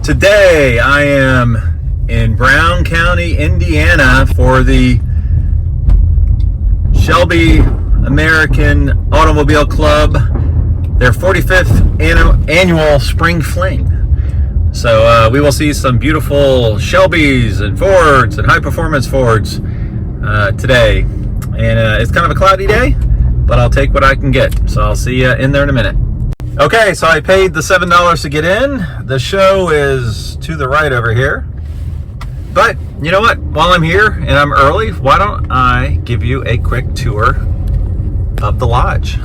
Today I am in Brown County, Indiana for the Shelby American Automobile Club, their 45th Annual Spring Fling. So we will see some beautiful Shelbys and Fords and high performance Fords today. And it's kind of a cloudy day, but I'll take what I can get. So I'll see you in there in a minute. Okay, so I paid the $7 to get in. The show is to the right over here. But you know what? While I'm here and I'm early, why don't I give you a quick tour of the lodge?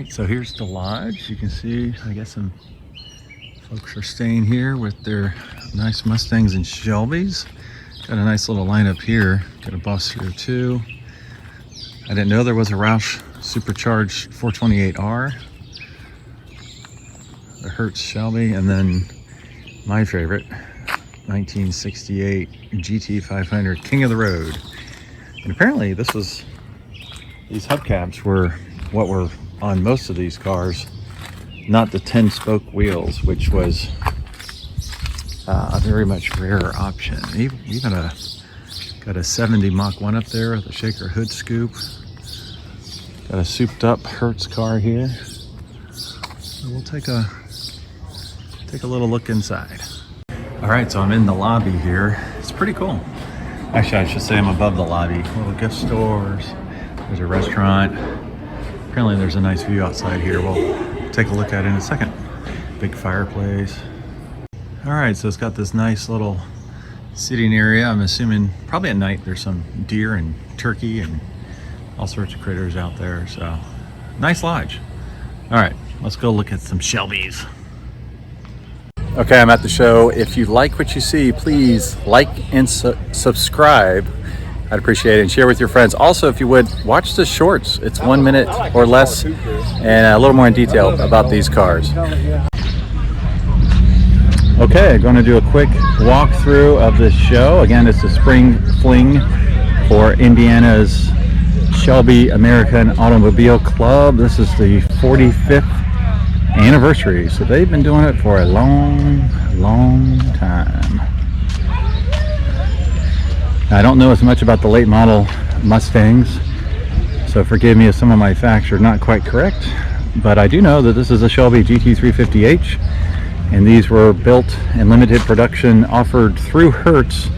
So here's the lodge. You can see, I guess some folks are staying here with their nice Mustangs and Shelbys. Got a nice little lineup here. Got a bus here too. I didn't know there was a Roush supercharged 428R. The Hertz Shelby, and then my favorite, 1968 GT500 King of the Road. And apparently these hubcaps were what were on most of these cars, not the 10-spoke wheels, which was a very much rarer option. Even got a 70 Mach 1 up there with a shaker hood scoop. Got a souped up Hertz car here. So we'll take a little look inside. All right, so I'm in the lobby here. It's pretty cool. Actually, I should say I'm above the lobby. Little gift stores. There's a restaurant. Apparently there's a nice view outside here. We'll take a look at it in a second. Big fireplace. All right, so it's got this nice little sitting area. I'm assuming probably at night there's some deer and turkey and all sorts of critters out there. So nice lodge. All right, let's go look at some Shelbys. Okay, I'm at the show. If you like what you see, please like and subscribe. I'd appreciate it, and share with your friends. Also, if you would, watch the shorts. It's 1 minute or less and a little more in detail about these cars. Okay, I'm going to do a quick walkthrough of this show. Again, it's the Spring Fling for Indiana's Shelby American Automobile Club. This is the 45th anniversary, so they've been doing it for a long time. I don't know as much about the late model Mustangs, so forgive me if some of my facts are not quite correct, but I do know that this is a Shelby GT350H, and these were built in limited production, offered through Hertz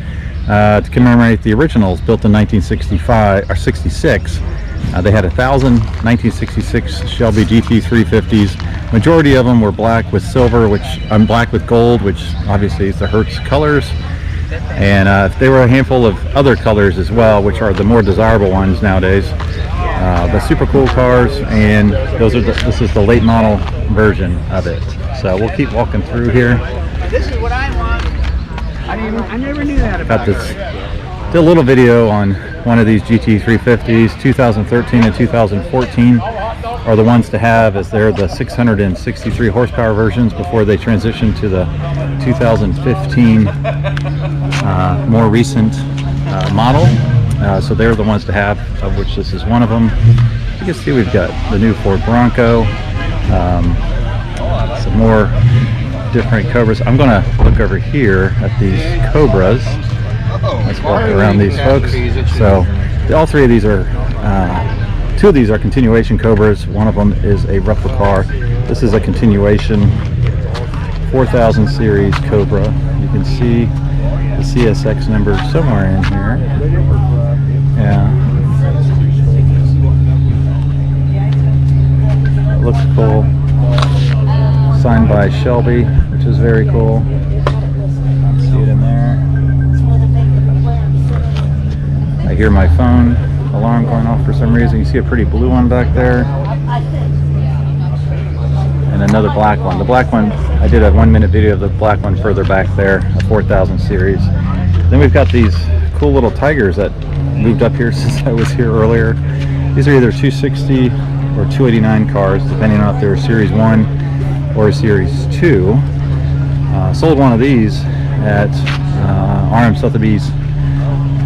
to commemorate the originals built in 1965 or 66. They had 1,000 1966 Shelby GT350s. Majority of them were black with silver, black with gold, which obviously is the Hertz colors. And there were a handful of other colors as well, which are the more desirable ones nowadays. But super cool cars, and this is the late model version of it. So we'll keep walking through here. This is what I want. I never knew that about this. Did a little video on one of these GT350s. 2013 and 2014 are the ones to have, as they're the 663 horsepower versions before they transitioned to the 2015 more recent model. So they're the ones to have, of which this is one of them. You can see we've got the new Ford Bronco, some more different Cobras. I'm going to look over here at these Cobras. Let's walk around these folks. So all three of these are, two of these are continuation Cobras. One of them is a replica car. This is a continuation 4000 series Cobra. You can see the CSX number somewhere in here. Yeah. It looks cool. Signed by Shelby, which is very cool. See it in there. I hear my phone alarm going off for some reason. You see a pretty blue one back there. And and another black one. The black one, I did a 1-minute video of the black one further back there, a 4000 series. Then we've got these cool little Tigers that moved up here since I was here earlier. These are either 260 or 289 cars, depending on if they're Series 1 or Series 2. Sold one of these at RM Sotheby's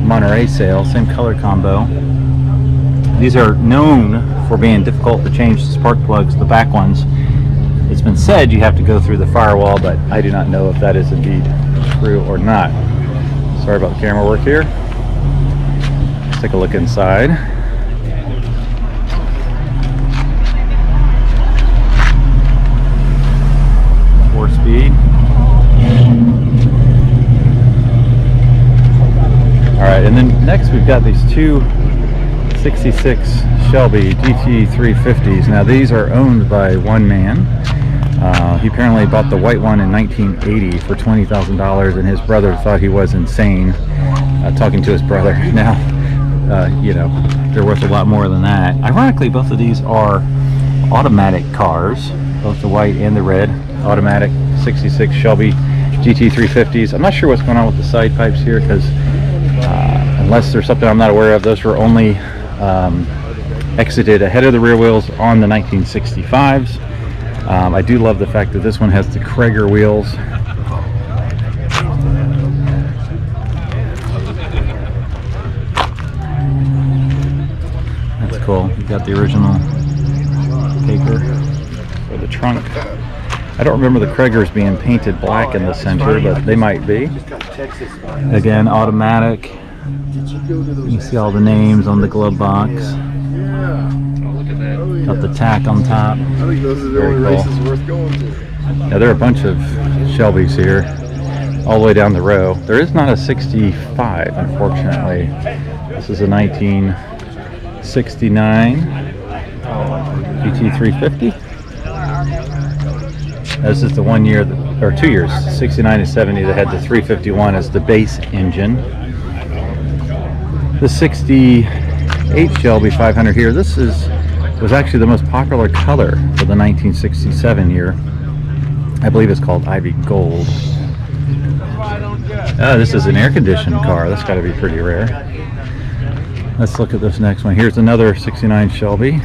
Monterey sale, same color combo. These are known for being difficult to change the spark plugs, the back ones. It's been said you have to go through the firewall, but I do not know if that is indeed true or not. Sorry about the camera work here. Let's take a look inside. 4-speed. Alright, and then next we've got these two 66 Shelby GT350s. Now these are owned by one man. He apparently bought the white one in 1980 for $20,000, and his brother thought he was insane. Talking to his brother. Now, you know, they're worth a lot more than that. Ironically, both of these are automatic cars, both the white and the red. Automatic 66 Shelby GT350s. I'm not sure what's going on with the side pipes here, because unless there's something I'm not aware of, those were only exited ahead of the rear wheels on the 1965s. I do love the fact that this one has the Krager wheels. That's cool. You've got the original paper for the trunk. I don't remember the Kragers being painted black in the center, but they might be. Again, automatic. You see all the names on the glove box. Got the tack on top. Very cool. Now there are a bunch of Shelbys here, all the way down the row. There is not a 65, unfortunately. This is a 1969 GT350. This is the 1 year, or 2 years, 69 and 70, that had the 351 as the base engine. The 68 Shelby 500 here, this was actually the most popular color for the 1967 year. I believe it's called Ivy Gold. This is an air-conditioned car. That's got to be pretty rare. Let's look at this next one. Here's another 69 Shelby,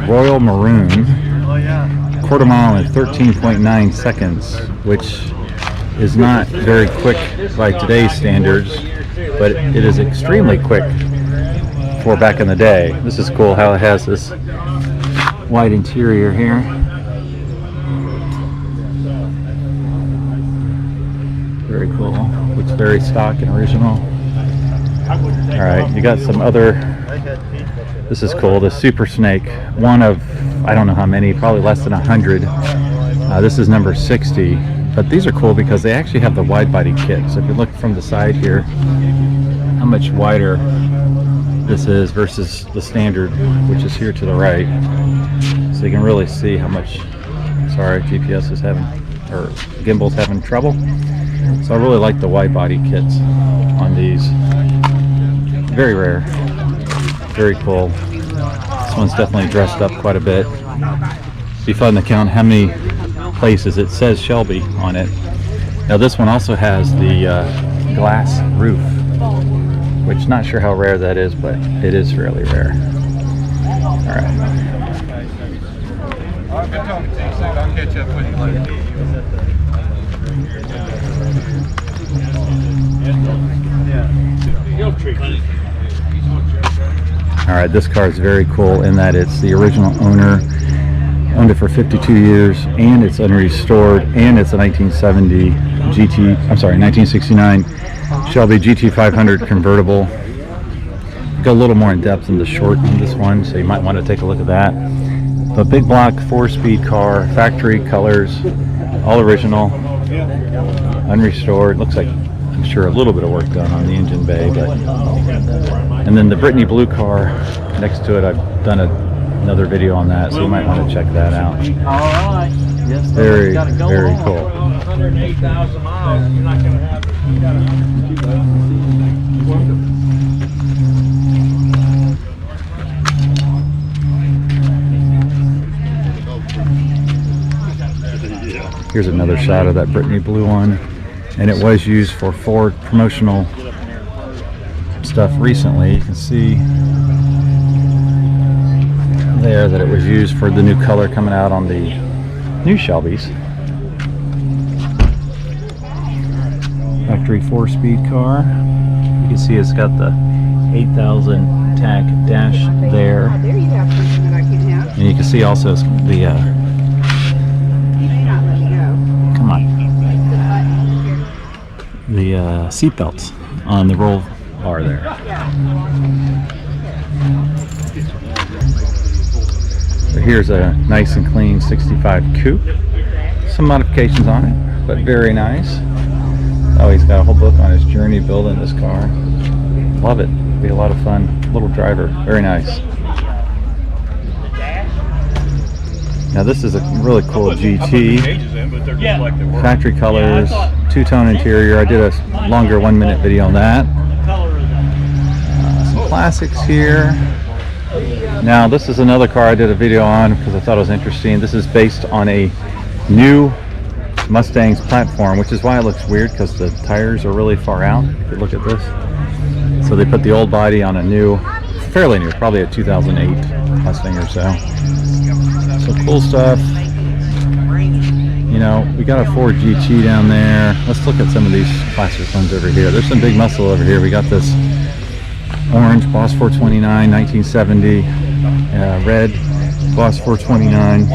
Royal Maroon. Quarter mile in 13.9 seconds, which is not very quick by today's standards, but it is extremely quick for back in the day. This is cool how it has this white interior here. Very cool. Looks very stock and original. Alright, you got some other. This is cool, the Super Snake. One of, I don't know how many, probably less than 100. This is number 60. But these are cool because they actually have the wide body kit. So if you look from the side here, how much wider this is versus the standard, which is here to the right. So you can really see how much, sorry, GPS is having, or gimbal's having trouble. So I really like the wide body kits on these. Very rare. Very cool. This one's definitely dressed up quite a bit. Be fun to count how many places it says Shelby on it. Now this one also has the glass roof, which not sure how rare that is, but it is fairly rare. All right. I've been talking to you, so I'll catch up with you later. All right, this car is very cool in that it's the original owner, owned it for 52 years, and it's unrestored, and it's a 1969 Shelby GT500 convertible. Go a little more in depth in the short on this one, so you might want to take a look at that. But big block 4-speed car, factory colors, all original, unrestored. Looks like, I'm sure, a little bit of work done on the engine bay, but. And then the Brittany blue car next to it, I've done another video on that, so you might want to check that out. All right. Yes, very, very cool. 108,000 miles. You're not going to have. Here's another shot of that Brittany blue one, and it was used for Ford promotional stuff recently. You can see there that it was used for the new color coming out on the new Shelbys. Factory 4-speed car. You can see it's got the 8000 TAC dash there. There you have something that I can have. And you can see also the You may not let me go. come on, the seat belts on the roll bar there. So here's a nice and clean 65 coupe. Some modifications on it, but very nice. Oh, he's got a whole book on his journey building this car. Love it. Be a lot of fun. Little driver. Very nice. Now this is a really cool GT. Factory colors, two-tone interior. I did a longer 1-minute video on that. Some classics here. Now this is another car I did a video on because I thought it was interesting. This is based on a new Mustangs platform, which is why it looks weird because the tires are really far out. If you look at this. So they put the old body on a new, fairly new, probably a 2008 Mustang or so. So cool stuff. You know, we got a Ford GT down there. Let's look at some of these classic ones over here. There's some big muscle over here. We got this orange Boss 429, 1970, red Boss 429.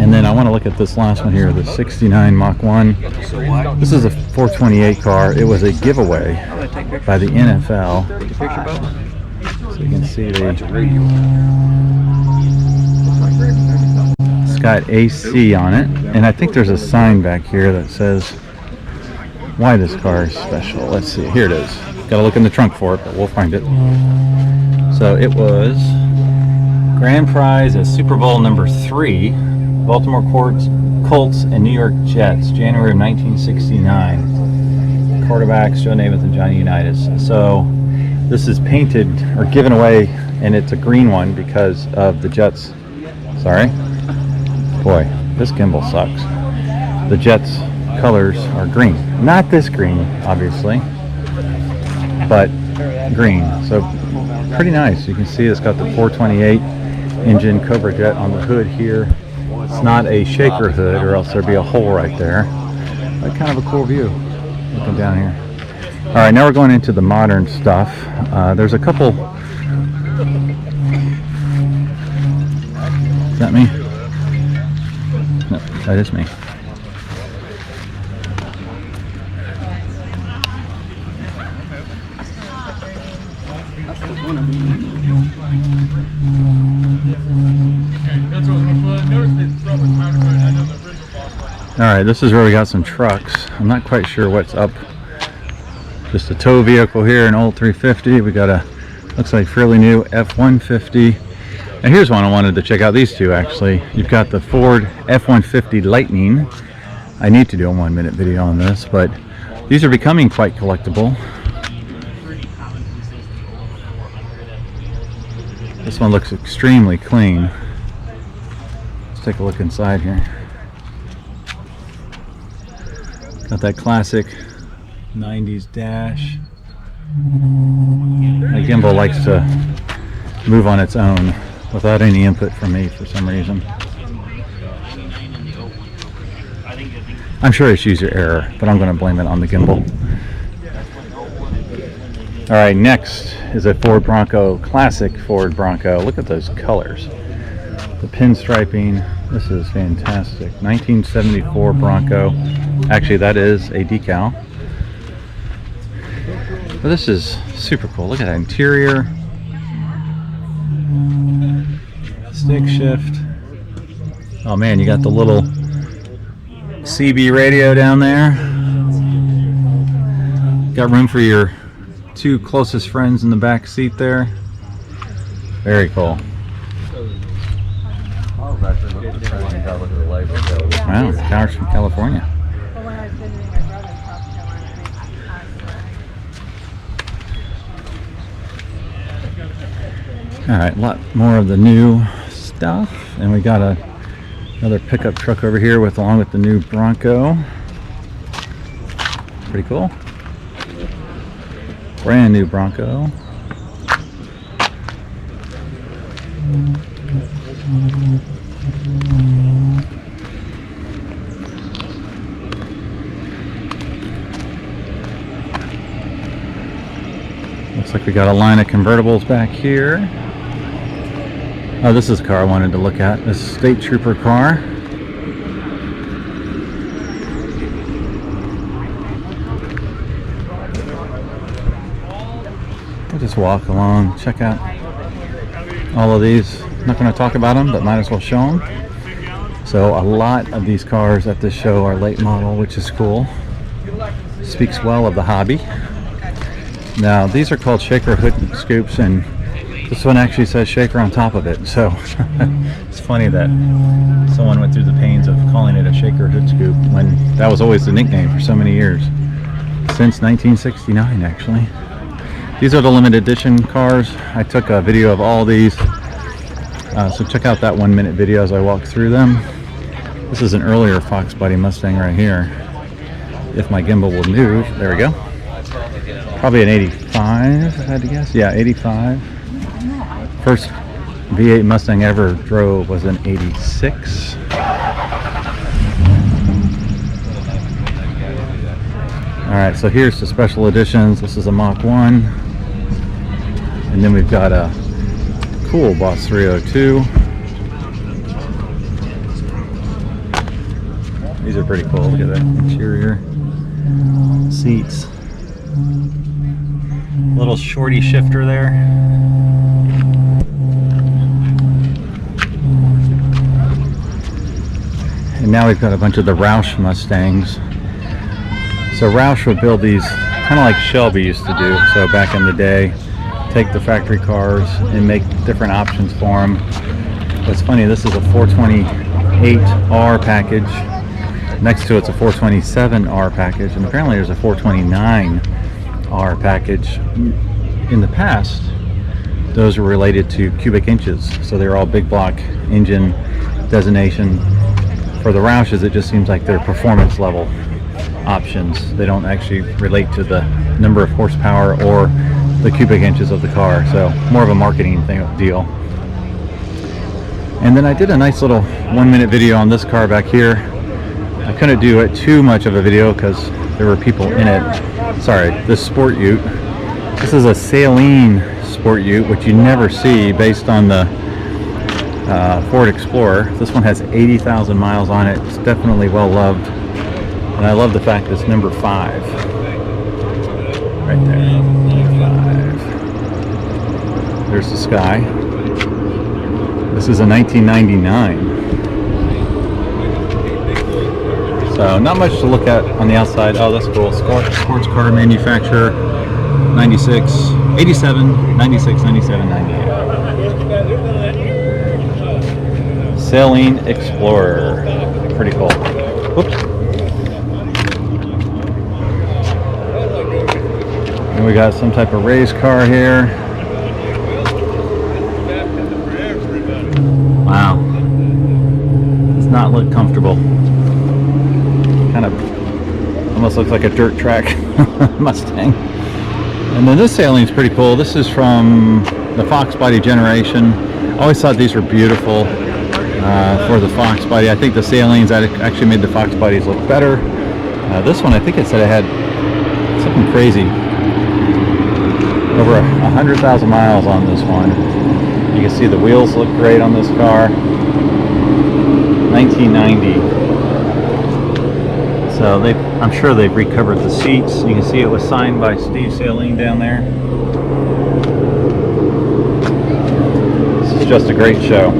And then I want to look at this last one here, the 69 Mach 1. This is a 428 car. It was a giveaway by the NFL. So you can see it's got AC on it. And I think there's a sign back here that says why this car is special. Let's see. Here it is. Got to look in the trunk for it, but we'll find it. So it was grand prize at Super Bowl number 3. Baltimore Colts and New York Jets, January of 1969. Quarterbacks Joe Namath and Johnny Unitas. So this is painted or given away, and it's a green one because of the Jets. Sorry. Boy, this gimbal sucks. The Jets colors are green. Not this green, obviously, but green. So pretty nice. You can see it's got the 428 engine Cobra jet on the hood here. It's not a shaker hood, or else there'd be a hole right there. But kind of a cool view looking down here. All right, now we're going into the modern stuff. There's a couple. Is that me? No, that is me. Alright, this is where we got some trucks. I'm not quite sure what's up. Just a tow vehicle here, an old 350. We got a, looks like fairly new F-150. And here's one I wanted to check out, these two actually. You've got the Ford F-150 Lightning. I need to do a 1-minute video on this, but these are becoming quite collectible. This one looks extremely clean. Let's take a look inside here. Got that classic 90s dash. The gimbal likes to move on its own without any input from me for some reason. I'm sure it's user error, but I'm going to blame it on the gimbal. Alright, next is a Ford Bronco, classic Ford Bronco. Look at those colors. The pinstriping, this is fantastic. 1974 Bronco. Actually, that is a decal. But this is super cool. Look at that interior. Stick shift. Oh man, you got the little CB radio down there. Got room for your 2 closest friends in the back seat there. Very cool. Wow, the car's from California. Alright, a lot more of the new stuff. And we got a Another pickup truck over here along with the new Bronco. Pretty cool. Brand new Bronco. Looks like we got a line of convertibles back here. Oh, this is a car I wanted to look at. This State Trooper car. We'll just walk along, check out all of these. I'm not going to talk about them, but might as well show them. So a lot of these cars at this show are late model, which is cool. Speaks well of the hobby. Now, these are called shaker hood scoops, and this one actually says shaker on top of it. So it's funny that someone went through the pains of calling it a shaker hood scoop when that was always the nickname for so many years. Since 1969, actually. These are the limited edition cars. I took a video of all these. So check out that 1 minute video as I walk through them. This is an earlier Fox Body Mustang right here. If my gimbal will move, there we go. Probably an 85, if I had to guess. Yeah, 85. First V8 Mustang I ever drove was an 86. Alright, so here's the special editions. This is a Mach 1. And then we've got a cool Boss 302. These are pretty cool. Look at that interior. Seats. Little shorty shifter there. And now we've got a bunch of the Roush Mustangs. So Roush would build these kind of like Shelby used to do. So back in the day, take the factory cars and make different options for them. What's funny, this is a 428R package. Next to it's a 427R package, and apparently there's a 429R package. In the past, those were related to cubic inches, so they're all big block engine designation. For the Roushes, it just seems like they're performance level options. They don't actually relate to the number of horsepower or the cubic inches of the car, so more of a marketing deal. And then I did a nice little 1 minute video on this car back here. I couldn't do it too much of a video because there were people in it. Sorry, this Sport Ute. This is a Saline Sport Ute, which you never see based on the Ford Explorer. This one has 80,000 miles on it. It's definitely well loved. And I love the fact that it's number 5. Right there. 5. There's the Sky. This is a 1999. So not much to look at on the outside. Oh, that's cool. Sports car manufacturer, 96, 87, 96, 97, 98. Saline Explorer. Pretty cool. Whoops. And we got some type of race car here. Wow. Does not look comfortable. Kind of almost looks like a dirt track Mustang. And then this Saline's pretty cool. This is from the Fox Body generation. I always thought these were beautiful for the Fox Body. I think the Salines actually made the Fox Bodies look better. This one, I think it said it had something crazy. Over 100,000 miles on this one. You can see the wheels look great on this car. 1990. So I'm sure they've recovered the seats. You can see it was signed by Steve Saline down there. This is just a great show.